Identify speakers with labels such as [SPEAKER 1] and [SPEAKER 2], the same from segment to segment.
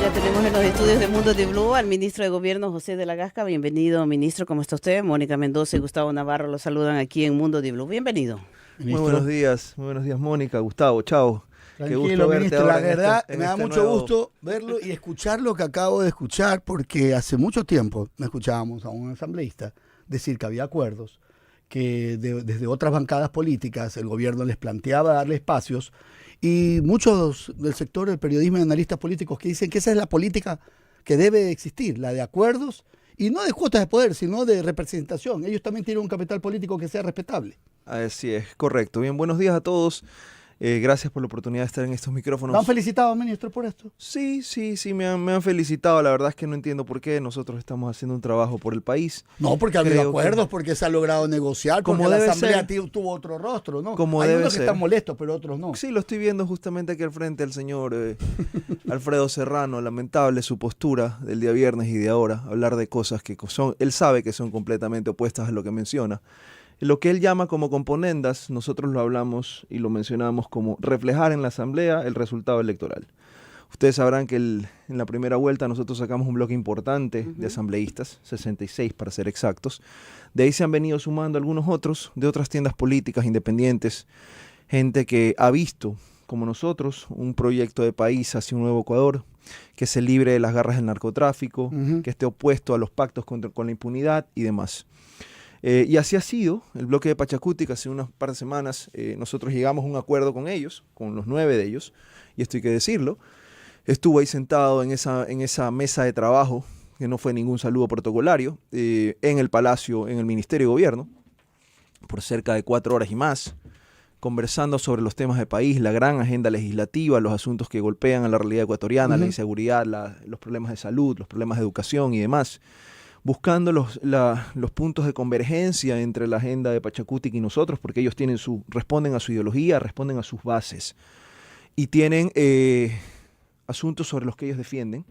[SPEAKER 1] Ya tenemos en los estudios de Mundo de Blue al ministro de Gobierno, José de la Gasca. Bienvenido, ministro. ¿Cómo está usted? Mónica Mendoza y Gustavo Navarro lo saludan aquí en Mundo de Blue. Bienvenido.
[SPEAKER 2] Muy buenos días, Mónica, Gustavo, chao.
[SPEAKER 3] Tranquilo,
[SPEAKER 2] Qué gusto verte
[SPEAKER 3] ministro,
[SPEAKER 2] ahora
[SPEAKER 3] la verdad me da mucho
[SPEAKER 2] nuevo...
[SPEAKER 3] gusto verlo y escuchar lo que acabo de escuchar, porque hace mucho tiempo me escuchábamos a un asambleísta decir que había acuerdos, que desde otras bancadas políticas el gobierno les planteaba darle espacios, y muchos del sector del periodismo y analistas políticos que dicen que esa es la política que debe existir, la de acuerdos, y no de cuotas de poder, sino de representación. Ellos también tienen un capital político que sea respetable.
[SPEAKER 2] Así es, correcto. Bien, buenos días a todos. Gracias por la oportunidad de estar en estos micrófonos.
[SPEAKER 3] ¿Lo han felicitado, ministro, por esto?
[SPEAKER 2] Sí, me han felicitado. La verdad es que no entiendo por qué. Nosotros estamos haciendo un trabajo por el país.
[SPEAKER 3] No, porque ha habido acuerdos, porque se ha logrado negociar, porque la asamblea tuvo otro rostro, ¿no? Hay unos que están molestos, pero otros no.
[SPEAKER 2] Sí, lo estoy viendo justamente aquí al frente al señor Alfredo Serrano. Lamentable su postura del día viernes y de ahora. Hablar de cosas que él sabe que son completamente opuestas a lo que menciona. Lo que él llama como componendas, nosotros lo hablamos y lo mencionamos como reflejar en la asamblea el resultado electoral. Ustedes sabrán que en la primera vuelta nosotros sacamos un bloque importante de asambleístas, 66 para ser exactos. De ahí se han venido sumando algunos otros de otras tiendas políticas independientes, gente que ha visto, como nosotros, un proyecto de país hacia un nuevo Ecuador, que se libre de las garras del narcotráfico, que esté opuesto a los pactos con la impunidad y demás. Y así ha sido el bloque de Pachacutic. Hace unas par de semanas nosotros llegamos a un acuerdo con ellos, con los 9 de ellos, y esto hay que decirlo. Estuvo ahí sentado en esa mesa de trabajo, que no fue ningún saludo protocolario, en el Palacio, en el Ministerio de Gobierno, por cerca de 4 horas y más, conversando sobre los temas de país, la gran agenda legislativa, los asuntos que golpean a la realidad ecuatoriana, la inseguridad, los problemas de salud, los problemas de educación y demás, buscando los puntos de convergencia entre la agenda de Pachacutic y nosotros, porque ellos responden a su ideología, responden a sus bases, y tienen asuntos sobre los que ellos defienden,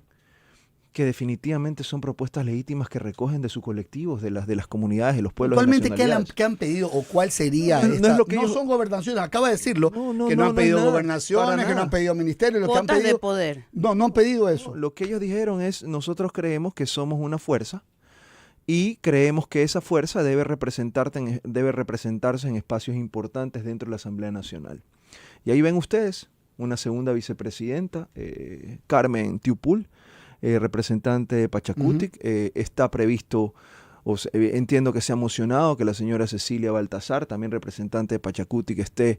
[SPEAKER 2] que definitivamente son propuestas legítimas que recogen de sus colectivos, de las comunidades, de los pueblos.
[SPEAKER 3] ¿Actualmente qué han pedido o cuál sería no son gobernaciones, acaba de decirlo, que no han pedido gobernaciones, que no han pedido ministerios, lo que han pedido
[SPEAKER 1] de poder.
[SPEAKER 3] No han pedido eso.
[SPEAKER 2] Lo que ellos dijeron es: nosotros creemos que somos una fuerza y creemos que esa fuerza debe representarse en espacios importantes dentro de la Asamblea Nacional. Y ahí ven ustedes una segunda vicepresidenta, Carmen Tiupul, representante de Pachacutic. Está previsto, entiendo que se ha emocionado que la señora Cecilia Baltasar, también representante de Pachacutic, esté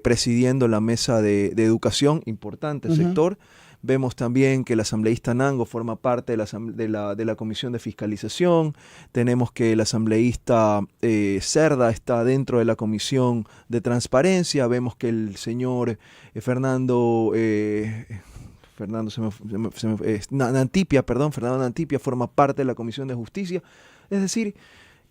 [SPEAKER 2] presidiendo la mesa de educación, importante sector. Vemos también que el asambleísta Nango forma parte de la Comisión de Fiscalización. Tenemos que el asambleísta Cerda está dentro de la Comisión de Transparencia. Vemos que el señor Fernando Nantipia forma parte de la Comisión de Justicia. Es decir,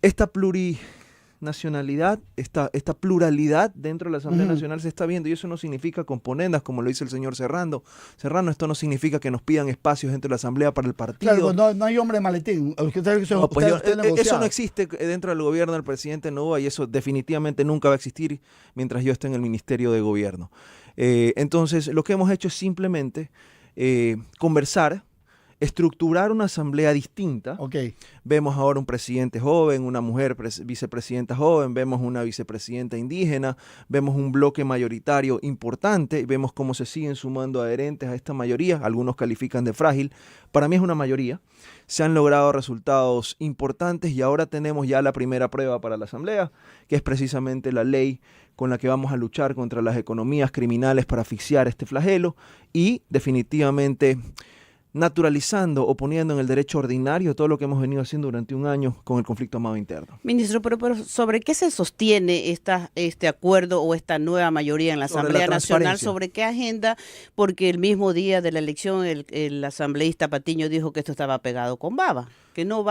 [SPEAKER 2] esta plurinacionalidad, esta pluralidad dentro de la Asamblea Nacional se está viendo, y eso no significa componendas, como lo dice el señor Serrano. Esto no significa que nos pidan espacios dentro de la Asamblea para el partido.
[SPEAKER 3] Claro, no hay hombre de maletín.
[SPEAKER 2] Eso no existe dentro del gobierno del presidente Novoa, y eso definitivamente nunca va a existir mientras yo esté en el Ministerio de Gobierno. Entonces, lo que hemos hecho es simplemente conversar, estructurar una asamblea distinta. Vemos ahora un presidente joven, una mujer vicepresidenta joven, vemos una vicepresidenta indígena, vemos un bloque mayoritario importante, vemos cómo se siguen sumando adherentes a esta mayoría. Algunos califican de frágil. Para mí es una mayoría. Se han logrado resultados importantes y ahora tenemos ya la primera prueba para la asamblea, que es precisamente la ley con la que vamos a luchar contra las economías criminales para asfixiar este flagelo, y definitivamente naturalizando o poniendo en el derecho ordinario todo lo que hemos venido haciendo durante un año con el conflicto armado interno.
[SPEAKER 1] Ministro, pero ¿sobre qué se sostiene este acuerdo o esta nueva mayoría en la Asamblea Nacional? ¿Sobre qué agenda? Porque el mismo día de la elección el asambleísta Patiño dijo que esto estaba pegado con baba, que no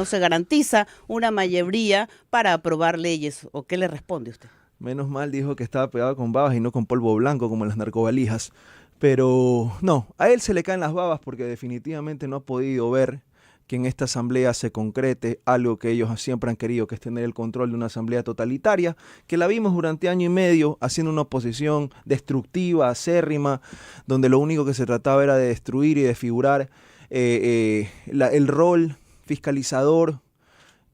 [SPEAKER 1] se garantiza una mayoría para aprobar leyes. ¿O qué le responde usted?
[SPEAKER 2] Menos mal dijo que estaba pegado con babas y no con polvo blanco como en las narcovalijas. Pero no, a él se le caen las babas porque definitivamente no ha podido ver que en esta asamblea se concrete algo que ellos siempre han querido, que es tener el control de una asamblea totalitaria, que la vimos durante año y medio haciendo una oposición destructiva, acérrima, donde lo único que se trataba era de destruir y desfigurar el rol fiscalizador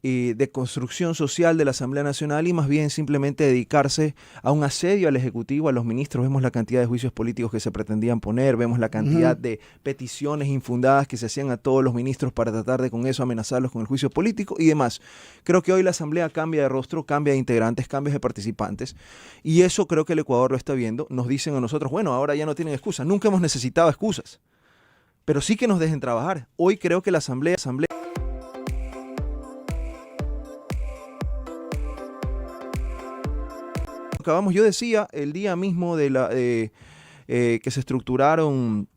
[SPEAKER 2] de construcción social de la Asamblea Nacional y más bien simplemente dedicarse a un asedio al Ejecutivo, a los ministros. Vemos la cantidad de juicios políticos que se pretendían poner, vemos la cantidad de peticiones infundadas que se hacían a todos los ministros para tratar de con eso amenazarlos con el juicio político y demás. Creo que hoy la Asamblea cambia de rostro, cambia de integrantes, cambia de participantes y eso creo que el Ecuador lo está viendo. Nos dicen a nosotros, bueno, ahora ya no tienen excusas. Nunca hemos necesitado excusas, pero sí que nos dejen trabajar. Hoy creo que la Asamblea yo decía el día mismo de que se estructuraron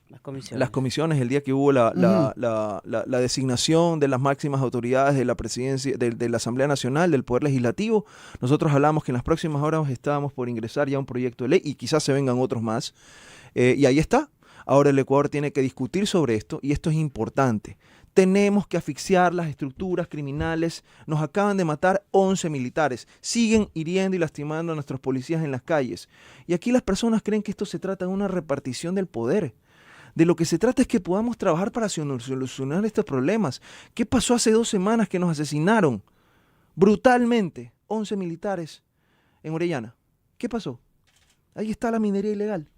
[SPEAKER 2] las comisiones, el día que hubo la designación de las máximas autoridades de la presidencia, de la Asamblea Nacional, del Poder Legislativo, nosotros hablamos que en las próximas horas estábamos por ingresar ya un proyecto de ley y quizás se vengan otros más. Y ahí está. Ahora el Ecuador tiene que discutir sobre esto y esto es importante. Tenemos que asfixiar las estructuras criminales. Nos acaban de matar 11 militares. Siguen hiriendo y lastimando a nuestros policías en las calles. Y aquí las personas creen que esto se trata de una repartición del poder. De lo que se trata es que podamos trabajar para solucionar estos problemas. ¿Qué pasó hace 2 semanas que nos asesinaron brutalmente 11 militares en Orellana? ¿Qué pasó? Ahí está la minería ilegal.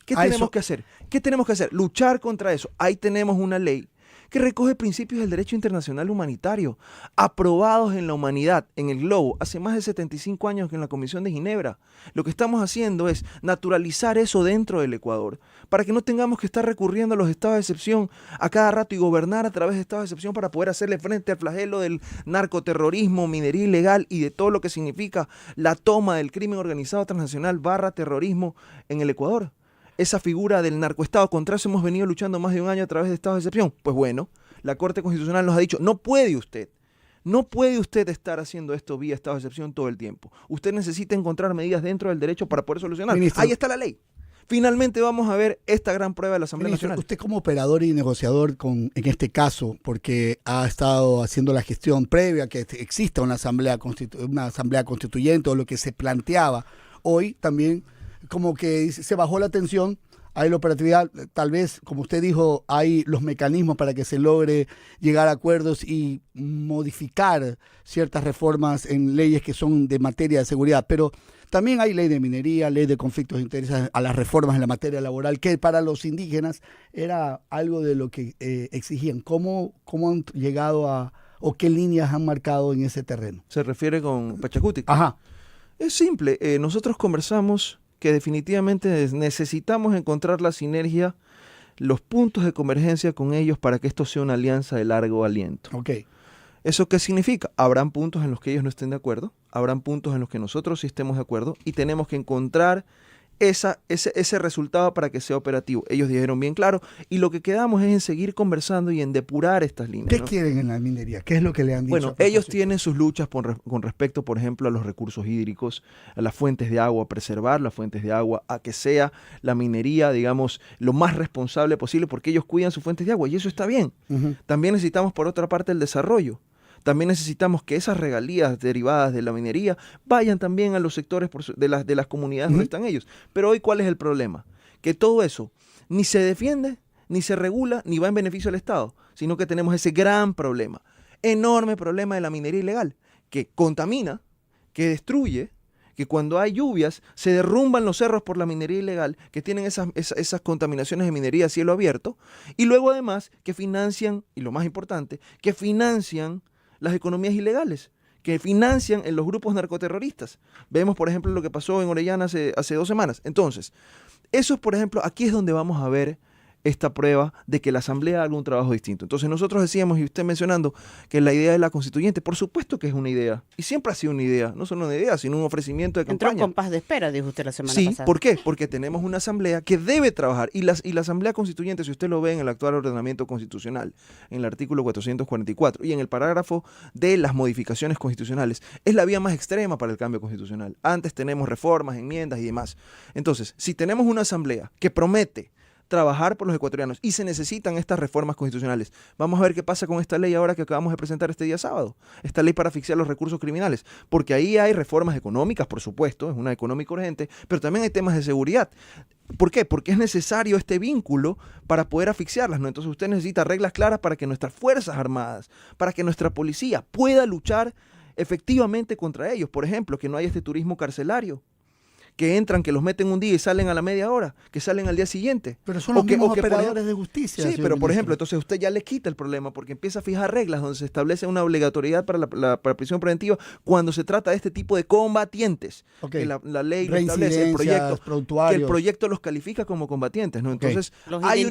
[SPEAKER 2] ¿Qué tenemos que hacer? ¿Qué tenemos que hacer? Luchar contra eso. Ahí tenemos una ley que recoge principios del derecho internacional humanitario, aprobados en la humanidad, en el globo, hace más de 75 años que en la Comisión de Ginebra. Lo que estamos haciendo es naturalizar eso dentro del Ecuador, para que no tengamos que estar recurriendo a los estados de excepción a cada rato y gobernar a través de estados de excepción para poder hacerle frente al flagelo del narcoterrorismo, minería ilegal y de todo lo que significa la toma del crimen organizado transnacional / terrorismo en el Ecuador. Esa figura del narcoestado, contra eso hemos venido luchando más de un año a través de estados de excepción. Pues bueno, la Corte Constitucional nos ha dicho, no puede usted estar haciendo esto vía estado de excepción todo el tiempo. Usted necesita encontrar medidas dentro del derecho para poder solucionar. Ministro, ahí está la ley. Finalmente vamos a ver esta gran prueba de la Asamblea Nacional.
[SPEAKER 3] Usted como operador y negociador en este caso, porque ha estado haciendo la gestión previa que exista una asamblea constituyente o lo que se planteaba, hoy también como que se bajó la tensión, hay la operatividad, tal vez, como usted dijo, hay los mecanismos para que se logre llegar a acuerdos y modificar ciertas reformas en leyes que son de materia de seguridad, pero también hay ley de minería, ley de conflictos de intereses, a las reformas en la materia laboral, que para los indígenas era algo de lo que exigían. ¿Cómo han llegado o qué líneas han marcado en ese terreno?
[SPEAKER 2] ¿Se refiere con Pachacuti?
[SPEAKER 3] Ajá.
[SPEAKER 2] Es simple, nosotros conversamos que definitivamente necesitamos encontrar la sinergia, los puntos de convergencia con ellos para que esto sea una alianza de largo aliento.
[SPEAKER 3] Okay.
[SPEAKER 2] ¿Eso qué significa? Habrán puntos en los que ellos no estén de acuerdo, habrán puntos en los que nosotros sí estemos de acuerdo y tenemos que encontrar ese resultado para que sea operativo. Ellos dijeron bien claro y lo que quedamos es en seguir conversando y en depurar estas líneas.
[SPEAKER 3] ¿Qué quieren en la minería? ¿Qué es lo que le han dicho?
[SPEAKER 2] Bueno, ellos tienen sus luchas con respecto, por ejemplo, a los recursos hídricos, a las fuentes de agua, a preservar las fuentes de agua, a que sea la minería, digamos, lo más responsable posible porque ellos cuidan sus fuentes de agua y eso está bien. También necesitamos, por otra parte, el desarrollo. También necesitamos que esas regalías derivadas de la minería vayan también a los sectores de las comunidades donde están ellos. Pero hoy, ¿cuál es el problema? Que todo eso ni se defiende, ni se regula, ni va en beneficio del Estado, sino que tenemos ese gran problema, enorme problema de la minería ilegal, que contamina, que destruye, que cuando hay lluvias se derrumban los cerros por la minería ilegal, que tienen esas contaminaciones de minería a cielo abierto, y luego además que financian, y lo más importante, que financian las economías ilegales, que financian en los grupos narcoterroristas. Vemos, por ejemplo, lo que pasó en Orellana hace 2 semanas. Entonces, eso es, por ejemplo, aquí es donde vamos a ver esta prueba de que la Asamblea haga un trabajo distinto. Entonces nosotros decíamos, y usted mencionando, que la idea de la constituyente, por supuesto que es una idea, y siempre ha sido una idea, no solo una idea, sino un ofrecimiento de campaña.
[SPEAKER 1] Entró con paz de espera, dijo usted la semana pasada.
[SPEAKER 2] Sí, ¿por qué? Porque tenemos una Asamblea que debe trabajar, y la Asamblea Constituyente, si usted lo ve en el actual ordenamiento constitucional, en el artículo 444, y en el parágrafo de las modificaciones constitucionales, es la vía más extrema para el cambio constitucional. Antes tenemos reformas, enmiendas y demás. Entonces, si tenemos una Asamblea que promete trabajar por los ecuatorianos y se necesitan estas reformas constitucionales. Vamos a ver qué pasa con esta ley ahora que acabamos de presentar este día sábado, esta ley para asfixiar los recursos criminales, porque ahí hay reformas económicas, por supuesto, es una económica urgente, pero también hay temas de seguridad. ¿Por qué? Porque es necesario este vínculo para poder asfixiarlas, ¿no? Entonces usted necesita reglas claras para que nuestras Fuerzas Armadas, para que nuestra policía pueda luchar efectivamente contra ellos. Por ejemplo, que no haya este turismo carcelario, que entran, que los meten un día y salen a la media hora, que salen al día siguiente.
[SPEAKER 3] Pero son los mismos operadores de justicia.
[SPEAKER 2] Sí, pero por ejemplo, entonces usted ya le quita el problema porque empieza a fijar reglas donde se establece una obligatoriedad para la prisión preventiva cuando se trata de este tipo de combatientes.
[SPEAKER 3] Okay.
[SPEAKER 2] Que la ley lo establece, el proyecto, que el proyecto los califica como combatientes, ¿no? Entonces,
[SPEAKER 1] okay.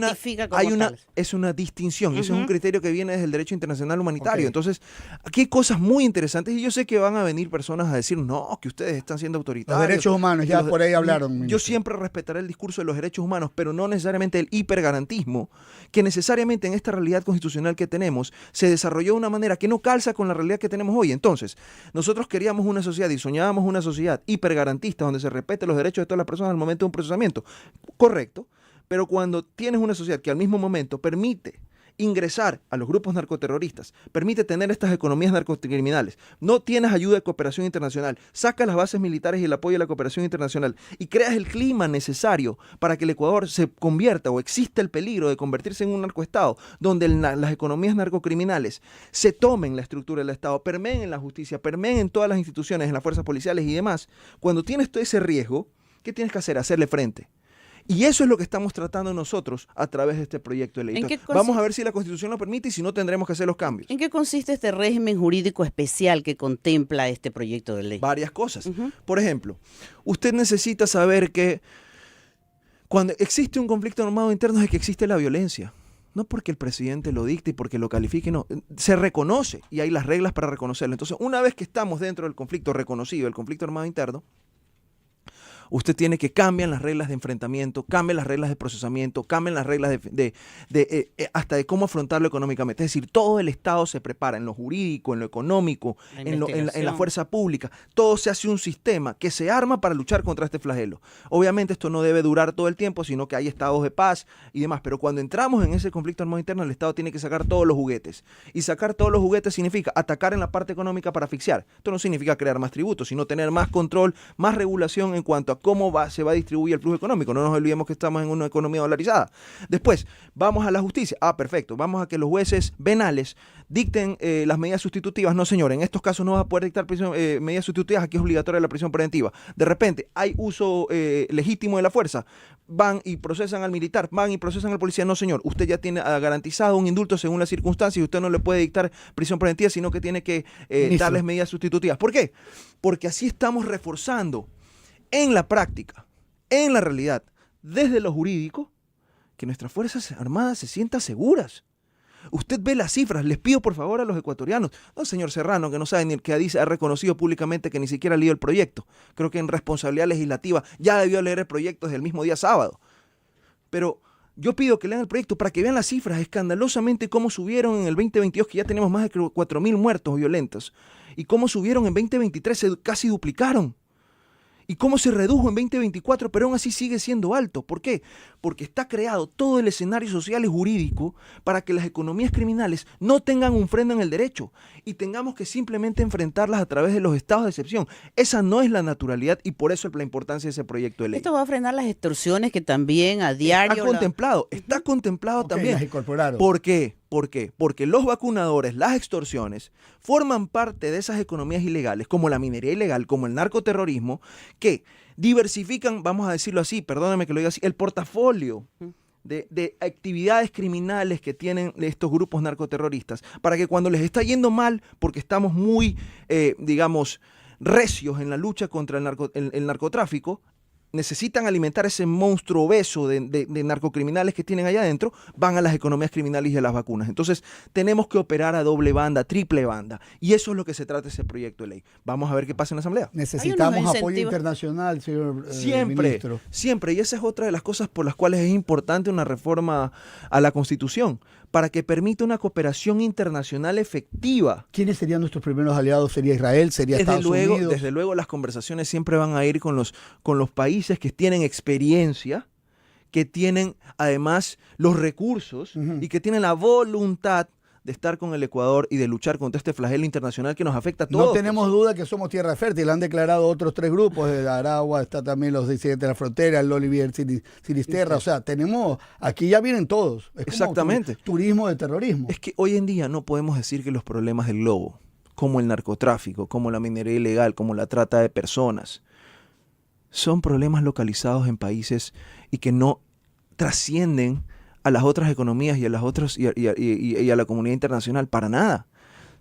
[SPEAKER 2] es una distinción, eso es un criterio que viene desde el derecho internacional humanitario. Okay. Entonces, aquí hay cosas muy interesantes y yo sé que van a venir personas a decir, no, que ustedes están siendo autoritarios.
[SPEAKER 3] Los derechos humanos, ya por ahí hablaron.
[SPEAKER 2] Yo siempre respetaré el discurso de los derechos humanos, pero no necesariamente el hipergarantismo, que necesariamente en esta realidad constitucional que tenemos se desarrolló de una manera que no calza con la realidad que tenemos hoy. Entonces, nosotros queríamos una sociedad y soñábamos una sociedad hipergarantista donde se respete los derechos de todas las personas al momento de un procesamiento. Correcto, pero cuando tienes una sociedad que al mismo momento permite ingresar a los grupos narcoterroristas, permite tener estas economías narcocriminales, no tienes ayuda de cooperación internacional, sacas las bases militares y el apoyo de la cooperación internacional y creas el clima necesario para que el Ecuador se convierta o exista el peligro de convertirse en un narcoestado donde las economías narcocriminales se tomen la estructura del Estado, permeen en la justicia, permeen en todas las instituciones, en las fuerzas policiales y demás. Cuando tienes todo ese riesgo, ¿qué tienes que hacer? Hacerle frente. Y eso es lo que estamos tratando nosotros a través de este proyecto de ley. Vamos a ver si la Constitución lo permite y si no tendremos que hacer los cambios.
[SPEAKER 1] ¿En qué consiste este régimen jurídico especial que contempla este proyecto de ley?
[SPEAKER 2] Varias cosas. Por ejemplo, usted necesita saber que cuando existe un conflicto armado interno es que existe la violencia. No porque el presidente lo dicte y porque lo califique, no. Se reconoce y hay las reglas para reconocerlo. Entonces, una vez que estamos dentro del conflicto reconocido, el conflicto armado interno, usted tiene que cambiar las reglas de enfrentamiento, cambian las reglas de procesamiento, cambian las reglas hasta de cómo afrontarlo económicamente. Es decir, todo el Estado se prepara en lo jurídico, en lo económico, en la fuerza pública. Todo se hace un sistema que se arma para luchar contra este flagelo. Obviamente esto no debe durar todo el tiempo, sino que hay estados de paz y demás. Pero cuando entramos en ese conflicto armado interno, el Estado tiene que sacar todos los juguetes. Y sacar todos los juguetes significa atacar en la parte económica para asfixiar. Esto no significa crear más tributos, sino tener más control, más regulación en cuanto a cómo se va a distribuir el flujo económico. No nos olvidemos que estamos en una economía dolarizada. Después, vamos a la justicia. Perfecto. Vamos a que los jueces penales dicten las medidas sustitutivas. No, señor, en estos casos no vas a poder dictar medidas sustitutivas. Aquí es obligatoria la prisión preventiva. De repente, hay uso legítimo de la fuerza. Van y procesan al militar, van y procesan al policía. No, señor, usted ya tiene garantizado un indulto según las circunstancias y usted no le puede dictar prisión preventiva, sino que tiene que darles medidas sustitutivas. ¿Por qué? Porque así estamos reforzando en la práctica, en la realidad, desde lo jurídico, que nuestras Fuerzas Armadas se sientan seguras. Usted ve las cifras, les pido por favor a los ecuatorianos, no señor Serrano, que no sabe ni el que ha reconocido públicamente que ni siquiera ha leído el proyecto. Creo que en responsabilidad legislativa ya debió leer el proyecto desde el mismo día sábado. Pero yo pido que lean el proyecto para que vean las cifras escandalosamente cómo subieron en el 2022, que ya tenemos más de 4.000 muertos violentos, y cómo subieron en 2023, se casi duplicaron. Y cómo se redujo en 2024, pero aún así sigue siendo alto. ¿Por qué? Porque está creado todo el escenario social y jurídico para que las economías criminales no tengan un freno en el derecho y tengamos que simplemente enfrentarlas a través de los estados de excepción. Esa no es la naturalidad y por eso es la importancia de ese proyecto de ley.
[SPEAKER 1] Esto va a frenar las extorsiones que también a diario...
[SPEAKER 2] Está contemplado también.
[SPEAKER 3] Las incorporaron.
[SPEAKER 2] ¿Por qué? ¿Por qué? Porque los vacunadores, las extorsiones, forman parte de esas economías ilegales, como la minería ilegal, como el narcoterrorismo, que diversifican, vamos a decirlo así, perdóname que lo diga así, el portafolio de actividades criminales que tienen estos grupos narcoterroristas, para que cuando les está yendo mal, porque estamos muy, recios en la lucha contra el narcotráfico, necesitan alimentar ese monstruo obeso de narcocriminales que tienen allá adentro, van a las economías criminales y a las vacunas. Entonces, tenemos que operar a doble banda, triple banda. Y eso es lo que se trata ese proyecto de ley. Vamos a ver qué pasa en la Asamblea.
[SPEAKER 3] Necesitamos apoyo internacional, señor ministro.
[SPEAKER 2] Siempre. Y esa es otra de las cosas por las cuales es importante una reforma a la Constitución, para que permita una cooperación internacional efectiva.
[SPEAKER 3] ¿Quiénes serían nuestros primeros aliados? ¿Sería Israel? ¿Sería Estados Unidos?
[SPEAKER 2] Desde luego las conversaciones siempre van a ir con los países que tienen experiencia, que tienen además los recursos y que tienen la voluntad de estar con el Ecuador y de luchar contra este flagelo internacional que nos afecta a todos.
[SPEAKER 3] No tenemos duda que somos tierra fértil, han declarado otros 3 grupos, de Aragua, está también los disidentes de la frontera, el Olivier Sinisterra, o sea, tenemos, aquí ya vienen todos. Es
[SPEAKER 2] exactamente.
[SPEAKER 3] Como turismo de terrorismo.
[SPEAKER 2] Es que hoy en día no podemos decir que los problemas del globo, como el narcotráfico, como la minería ilegal, como la trata de personas, son problemas localizados en países y que no trascienden a las otras economías y a las otras y a la comunidad internacional para nada.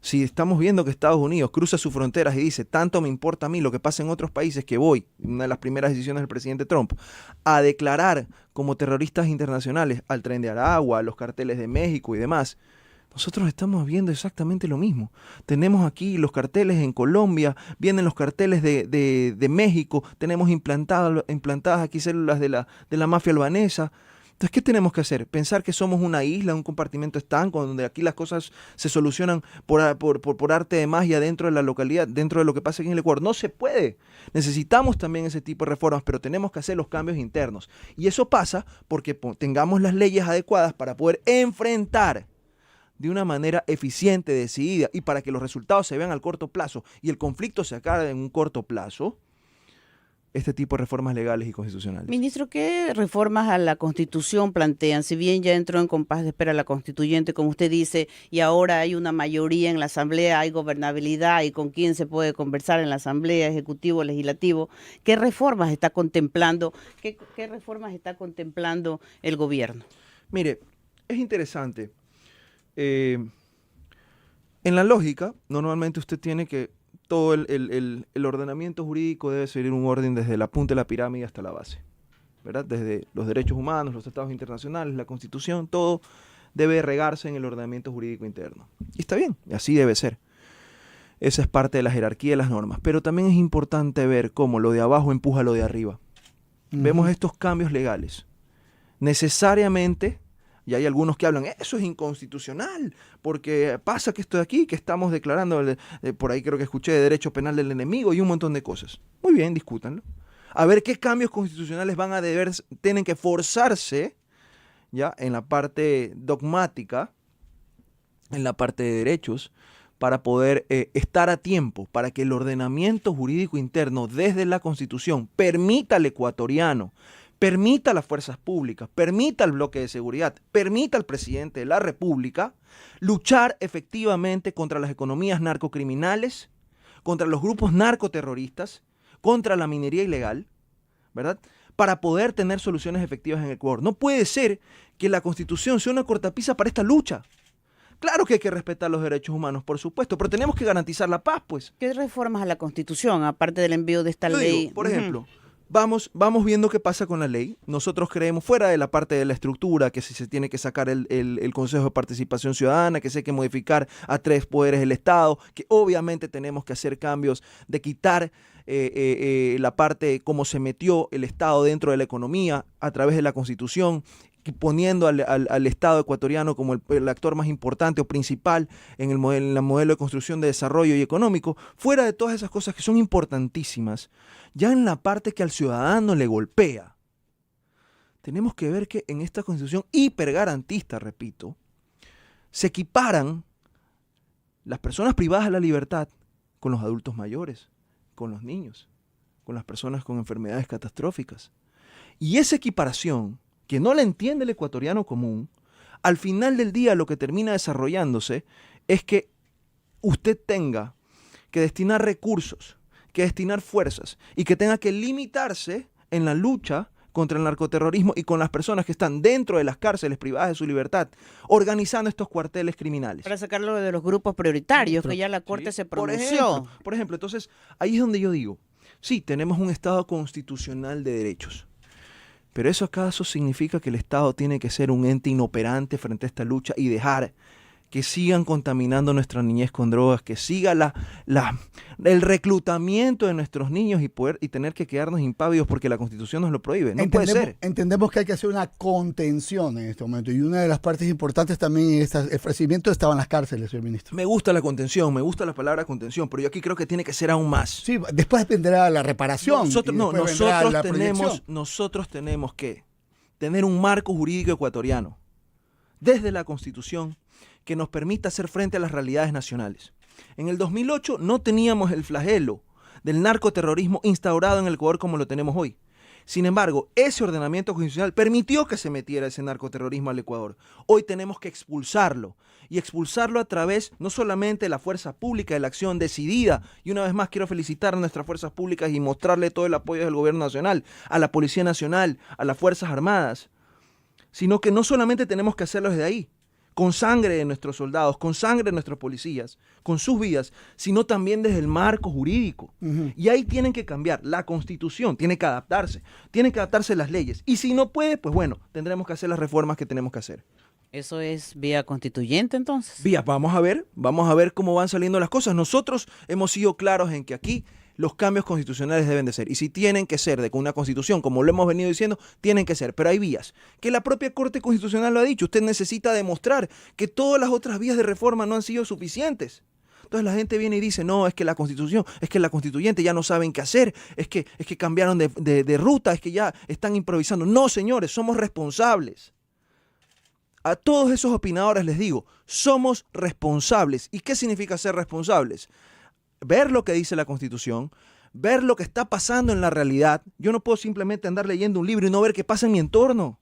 [SPEAKER 2] Si estamos viendo que Estados Unidos cruza sus fronteras y dice, tanto me importa a mí lo que pasa en otros países, que voy, una de las primeras decisiones del presidente Trump, a declarar como terroristas internacionales al Tren de Aragua, a los carteles de México y demás, nosotros estamos viendo exactamente lo mismo. Tenemos aquí los carteles en Colombia, vienen los carteles de México, tenemos implantadas aquí células de la mafia albanesa. Entonces, ¿qué tenemos que hacer? ¿Pensar que somos una isla, un compartimento estanco, donde aquí las cosas se solucionan por arte de magia dentro de la localidad, dentro de lo que pasa aquí en el Ecuador? No se puede. Necesitamos también ese tipo de reformas, pero tenemos que hacer los cambios internos. Y eso pasa porque tengamos las leyes adecuadas para poder enfrentar de una manera eficiente, decidida, y para que los resultados se vean al corto plazo y el conflicto se acabe en un corto plazo, este tipo de reformas legales y constitucionales.
[SPEAKER 1] Ministro, ¿qué reformas a la Constitución plantean? Si bien ya entró en compás de espera la constituyente, como usted dice, y ahora hay una mayoría en la Asamblea, hay gobernabilidad y con quién se puede conversar en la Asamblea, Ejecutivo, Legislativo, ¿qué reformas está contemplando? ¿Qué reformas está contemplando el gobierno?
[SPEAKER 2] Mire, es interesante. En la lógica, normalmente usted tiene que todo el ordenamiento jurídico debe seguir un orden desde la punta de la pirámide hasta la base, ¿verdad? Desde los derechos humanos, los tratados internacionales, la Constitución, todo debe regarse en el ordenamiento jurídico interno. Y está bien, así debe ser. Esa es parte de la jerarquía de las normas. Pero también es importante ver cómo lo de abajo empuja a lo de arriba. Vemos estos cambios legales. Necesariamente, y hay algunos que hablan, eso es inconstitucional, porque pasa que esto de aquí, que estamos declarando, por ahí creo que escuché, de derecho penal del enemigo y un montón de cosas. Muy bien, discútanlo. A ver qué cambios constitucionales tienen que forzarse, ya, en la parte dogmática, en la parte de derechos, para poder estar a tiempo, para que el ordenamiento jurídico interno desde la Constitución permita al ecuatoriano, permita a las fuerzas públicas, permita al bloque de seguridad, permita al presidente de la República luchar efectivamente contra las economías narcocriminales, contra los grupos narcoterroristas, contra la minería ilegal, ¿verdad? Para poder tener soluciones efectivas en el Ecuador. No puede ser que la Constitución sea una cortapisa para esta lucha. Claro que hay que respetar los derechos humanos, por supuesto, pero tenemos que garantizar la paz, pues.
[SPEAKER 1] ¿Qué reformas a la Constitución, aparte del envío de esta ley?
[SPEAKER 2] Digo, por ejemplo, vamos viendo qué pasa con la ley. Nosotros creemos, fuera de la parte de la estructura, que si se tiene que sacar el Consejo de Participación Ciudadana, que se hay que modificar a 3 poderes del Estado, que obviamente tenemos que hacer cambios de quitar la parte como se metió el Estado dentro de la economía a través de la Constitución, poniendo al Estado ecuatoriano como el actor más importante o principal en el modelo de construcción de desarrollo y económico, fuera de todas esas cosas que son importantísimas, ya en la parte que al ciudadano le golpea, tenemos que ver que en esta Constitución hipergarantista, repito, se equiparan las personas privadas de la libertad con los adultos mayores, con los niños, con las personas con enfermedades catastróficas. Y esa equiparación, que no la entiende el ecuatoriano común, al final del día lo que termina desarrollándose es que usted tenga que destinar recursos, que destinar fuerzas y que tenga que limitarse en la lucha contra el narcoterrorismo y con las personas que están dentro de las cárceles privadas de su libertad, organizando estos cuarteles criminales.
[SPEAKER 1] Para sacarlo de los grupos prioritarios, que ya la Corte se pronunció.
[SPEAKER 2] Por ejemplo, entonces, ahí es donde yo digo, sí, tenemos un Estado constitucional de derechos, pero ¿eso acaso significa que el Estado tiene que ser un ente inoperante frente a esta lucha y dejar que sigan contaminando nuestra niñez con drogas, que siga el reclutamiento de nuestros niños y tener que quedarnos impávidos porque la Constitución nos lo prohíbe? No puede ser.
[SPEAKER 3] Entendemos que hay que hacer una contención en este momento, y una de las partes importantes también en este ofrecimiento estaban las cárceles, señor ministro.
[SPEAKER 2] Me gusta la contención, me gusta la palabra contención, pero yo aquí creo que tiene que ser aún más.
[SPEAKER 3] Sí, después dependerá la reparación.
[SPEAKER 2] Nosotros tenemos que tener un marco jurídico ecuatoriano, desde la Constitución, que nos permita hacer frente a las realidades nacionales. En el 2008 no teníamos el flagelo del narcoterrorismo instaurado en el Ecuador como lo tenemos hoy. Sin embargo, ese ordenamiento constitucional permitió que se metiera ese narcoterrorismo al Ecuador. Hoy tenemos que expulsarlo, y expulsarlo a través no solamente de la fuerza pública, de la acción decidida, y una vez más quiero felicitar a nuestras fuerzas públicas y mostrarle todo el apoyo del gobierno nacional, a la Policía Nacional, a las Fuerzas Armadas, sino que no solamente tenemos que hacerlo desde ahí, con sangre de nuestros soldados, con sangre de nuestros policías, con sus vidas, sino también desde el marco jurídico. Y ahí tienen que cambiar. La Constitución tiene que adaptarse las leyes. Y si no puede, pues bueno, tendremos que hacer las reformas que tenemos que hacer.
[SPEAKER 1] ¿Eso es vía constituyente entonces?
[SPEAKER 2] Vamos a ver cómo van saliendo las cosas. Nosotros hemos sido claros en que aquí los cambios constitucionales deben de ser. Y si tienen que ser con una constitución, como lo hemos venido diciendo, tienen que ser. Pero hay vías. Que la propia Corte Constitucional lo ha dicho. Usted necesita demostrar que todas las otras vías de reforma no han sido suficientes. Entonces la gente viene y dice, no, es que la Constitución, es que la constituyente ya no saben qué hacer, es que cambiaron de ruta, es que ya están improvisando. No, señores, somos responsables. A todos esos opinadores les digo, somos responsables. ¿Y qué significa ser responsables? Ver lo que dice la Constitución, ver lo que está pasando en la realidad. Yo no puedo simplemente andar leyendo un libro y no ver qué pasa en mi entorno.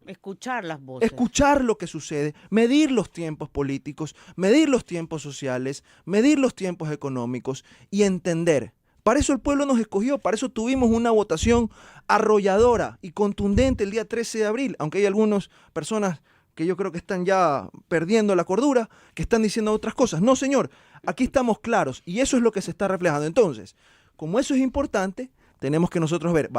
[SPEAKER 1] Escuchar las voces.
[SPEAKER 2] Escuchar lo que sucede, medir los tiempos políticos, medir los tiempos sociales, medir los tiempos económicos y entender. Para eso el pueblo nos escogió, para eso tuvimos una votación arrolladora y contundente el día 13 de abril, aunque hay algunas personas que yo creo que están ya perdiendo la cordura, que están diciendo otras cosas. No, señor, aquí estamos claros y eso es lo que se está reflejando. Entonces, como eso es importante, tenemos que nosotros ver,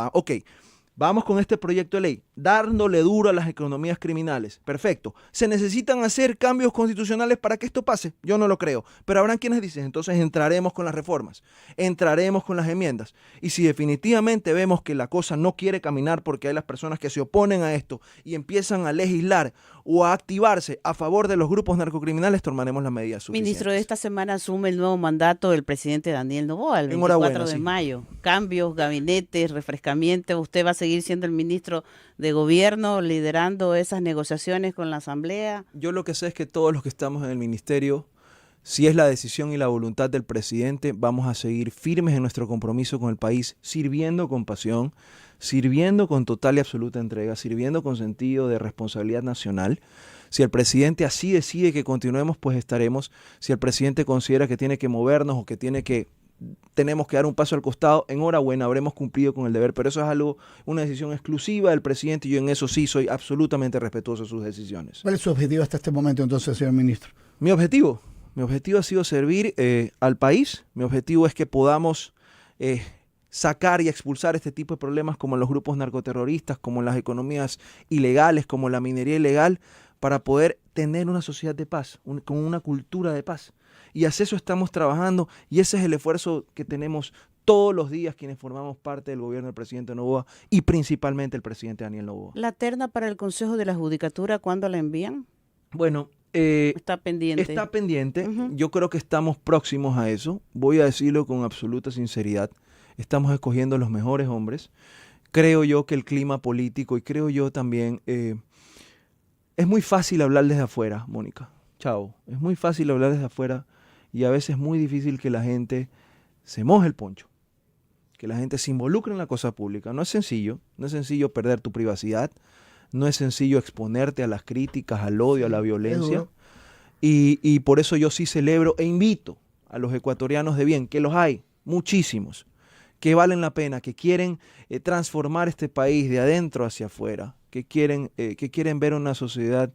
[SPEAKER 2] vamos con este proyecto de ley, dándole duro a las economías criminales. Perfecto. ¿Se necesitan hacer cambios constitucionales para que esto pase? Yo no lo creo. Pero habrán quienes dicen, entonces entraremos con las reformas, entraremos con las enmiendas. Y si definitivamente vemos que la cosa no quiere caminar porque hay las personas que se oponen a esto y empiezan a legislar o a activarse a favor de los grupos narcocriminales, tomaremos las medidas suficientes.
[SPEAKER 1] Ministro, esta semana asume el nuevo mandato del presidente Daniel Noboa, el 24 de mayo. Cambios, gabinetes, refrescamiento. ¿Usted va a seguir siendo el ministro de Gobierno, liderando esas negociaciones con la Asamblea?
[SPEAKER 2] Yo lo que sé es que todos los que estamos en el ministerio, si es la decisión y la voluntad del presidente, vamos a seguir firmes en nuestro compromiso con el país, sirviendo con pasión, sirviendo con total y absoluta entrega, sirviendo con sentido de responsabilidad nacional. Si el presidente así decide que continuemos, pues estaremos. Si el presidente considera que tiene que movernos o que tenemos que dar un paso al costado, enhorabuena, habremos cumplido con el deber, pero eso es una decisión exclusiva del presidente y yo en eso sí soy absolutamente respetuoso de sus decisiones.
[SPEAKER 3] ¿Cuál es su objetivo hasta este momento entonces, señor ministro?
[SPEAKER 2] Mi objetivo ha sido servir al país. Mi objetivo es que podamos sacar y expulsar este tipo de problemas como los grupos narcoterroristas, como las economías ilegales, como la minería ilegal, para poder tener una sociedad de paz, con una cultura de paz. Y hacia eso estamos trabajando y ese es el esfuerzo que tenemos todos los días quienes formamos parte del gobierno del presidente Noboa y principalmente el presidente Daniel Noboa.
[SPEAKER 1] ¿La terna para el Consejo de la Judicatura cuándo la envían?
[SPEAKER 2] Bueno,
[SPEAKER 1] está pendiente.
[SPEAKER 2] Está pendiente. Yo creo que estamos próximos a eso. Voy a decirlo con absoluta sinceridad. Estamos escogiendo los mejores hombres. Creo yo que el clima político y creo yo también... es muy fácil hablar desde afuera, Mónica. Chao. Es muy fácil hablar desde afuera y a veces es muy difícil que la gente se moje el poncho, que la gente se involucre en la cosa pública. No es sencillo perder tu privacidad, no es sencillo exponerte a las críticas, al odio, a la violencia. Y por eso yo sí celebro e invito a los ecuatorianos de bien, que los hay, muchísimos, que valen la pena, que quieren transformar este país de adentro hacia afuera, que quieren ver una sociedad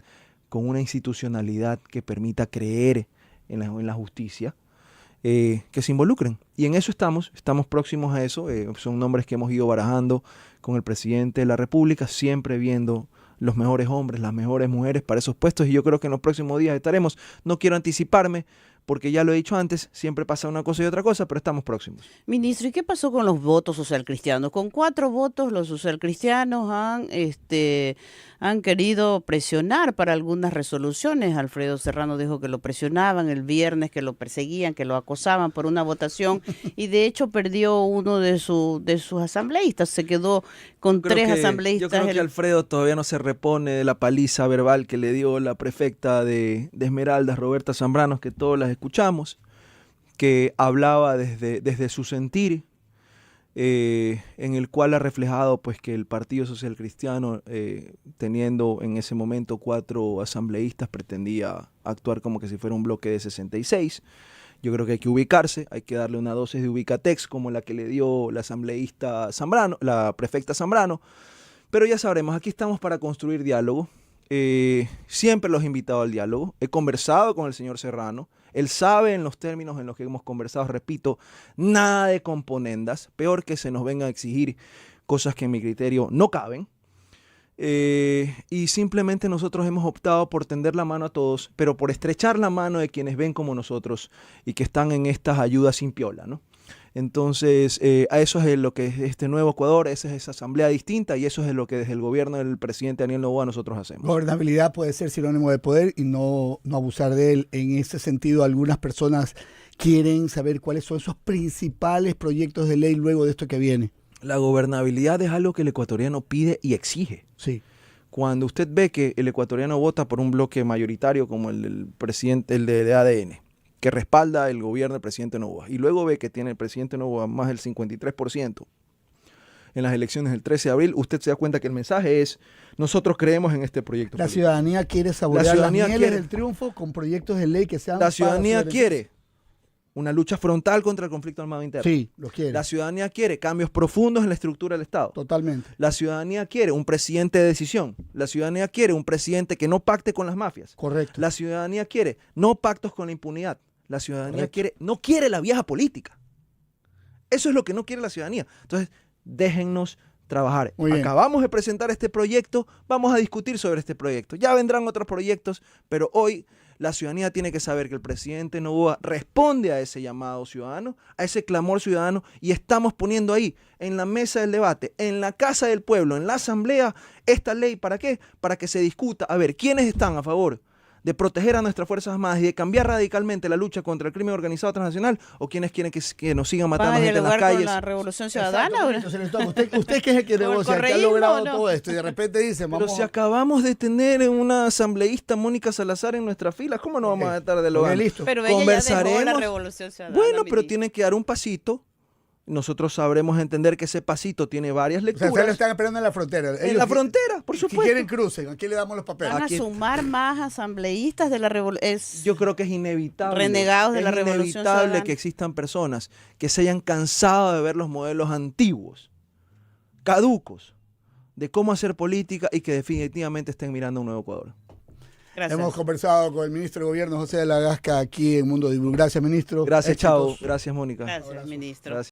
[SPEAKER 2] con una institucionalidad que permita creer en la justicia, que se involucren. Y en eso estamos próximos a eso. Son nombres que hemos ido barajando con el presidente de la República, siempre viendo los mejores hombres, las mejores mujeres para esos puestos, y yo creo que en los próximos días estaremos. No quiero anticiparme porque ya lo he dicho antes, siempre pasa una cosa y otra cosa, pero estamos próximos.
[SPEAKER 1] Ministro, ¿y qué pasó con los votos socialcristianos? Con 4 votos los socialcristianos han querido presionar para algunas resoluciones. Alfredo Serrano dijo que lo presionaban el viernes, que lo perseguían, que lo acosaban por una votación y de hecho perdió uno de sus asambleístas, se quedó con 3 asambleístas.
[SPEAKER 2] Yo creo que Alfredo todavía no se repone de la paliza verbal que le dio la prefecta de Esmeraldas, Roberta Zambrano, que todos las escuchamos, que hablaba desde su sentir, en el cual ha reflejado pues que el Partido Social Cristiano, teniendo en ese momento 4 asambleístas, pretendía actuar como que si fuera un bloque de 66. Yo creo que hay que ubicarse, hay que darle una dosis de ubicatex como la que le dio la asambleísta Zambrano, la prefecta Zambrano, pero ya sabremos, aquí estamos para construir diálogo. Siempre los he invitado al diálogo, he conversado con el señor Serrano, él sabe en los términos en los que hemos conversado, repito, nada de componendas, peor que se nos vengan a exigir cosas que en mi criterio no caben, y simplemente nosotros hemos optado por tender la mano a todos, pero por estrechar la mano de quienes ven como nosotros y que están en estas ayudas sin piola, ¿no? Entonces, a eso es lo que es este nuevo Ecuador, esa es esa asamblea distinta y eso es lo que desde el gobierno del presidente Daniel Noboa nosotros hacemos.
[SPEAKER 3] Gobernabilidad puede ser sinónimo de poder y no abusar de él. En ese sentido, algunas personas quieren saber cuáles son esos principales proyectos de ley luego de esto que viene.
[SPEAKER 2] La gobernabilidad es algo que el ecuatoriano pide y exige.
[SPEAKER 3] Sí.
[SPEAKER 2] Cuando usted ve que el ecuatoriano vota por un bloque mayoritario como el del presidente, el de ADN, que respalda el gobierno del presidente Noboa, y luego ve que tiene el presidente Noboa más del 53% en las elecciones del 13 de abril, usted se da cuenta que el mensaje es: nosotros creemos en este proyecto.
[SPEAKER 3] La ciudadanía quiere saborear las mieles del triunfo con proyectos de ley que sean...
[SPEAKER 2] La ciudadanía quiere una lucha frontal contra el conflicto armado interno.
[SPEAKER 3] Sí, lo quiere.
[SPEAKER 2] La ciudadanía quiere cambios profundos en la estructura del Estado.
[SPEAKER 3] Totalmente.
[SPEAKER 2] La ciudadanía quiere un presidente de decisión. La ciudadanía quiere un presidente que no pacte con las mafias.
[SPEAKER 3] Correcto.
[SPEAKER 2] La ciudadanía quiere no pactos con la impunidad. La ciudadanía no quiere la vieja política. Eso es lo que no quiere la ciudadanía. Entonces, déjennos trabajar. Acabamos de presentar este proyecto, vamos a discutir sobre este proyecto. Ya vendrán otros proyectos, pero hoy la ciudadanía tiene que saber que el presidente Noboa responde a ese llamado ciudadano, a ese clamor ciudadano, y estamos poniendo ahí, en la mesa del debate, en la casa del pueblo, en la asamblea, esta ley. ¿Para qué? Para que se discuta, a ver, ¿quiénes están a favor de proteger a nuestras Fuerzas Armadas y de cambiar radicalmente la lucha contra el crimen organizado transnacional, o quienes quieren que nos sigan matando gente en las calles?
[SPEAKER 1] ¿Con la Revolución Ciudadana?
[SPEAKER 3] Usted que es el que negocia, que ha logrado todo esto, y de repente dice...
[SPEAKER 2] Pero si acabamos de tener una asambleísta, Mónica Salazar, en nuestras filas, ¿cómo no vamos a estar de lo
[SPEAKER 3] listo?
[SPEAKER 1] Pero ella ya dejó la Revolución Ciudadana.
[SPEAKER 2] Bueno, pero tienen que dar un pasito. Nosotros sabremos entender que ese pasito tiene varias lecturas.
[SPEAKER 3] O sea, ustedes lo están esperando en la frontera.
[SPEAKER 2] En la frontera, por supuesto.
[SPEAKER 3] Si quieren, crucen. Aquí le damos los papeles.
[SPEAKER 1] ¿Van a sumar más asambleístas de la revolución?
[SPEAKER 2] Yo creo que es inevitable.
[SPEAKER 1] Renegados de la Revolución Ciudadana.
[SPEAKER 2] Es inevitable que existan personas que se hayan cansado de ver los modelos antiguos, caducos, de cómo hacer política y que definitivamente estén mirando un nuevo Ecuador.
[SPEAKER 3] Gracias. Hemos conversado con el ministro de Gobierno, José de la Gasca, aquí en Mundo Divulg. Gracias, ministro.
[SPEAKER 2] Gracias, Chao. Gracias, Mónica.
[SPEAKER 1] Gracias, ministro. Gracias.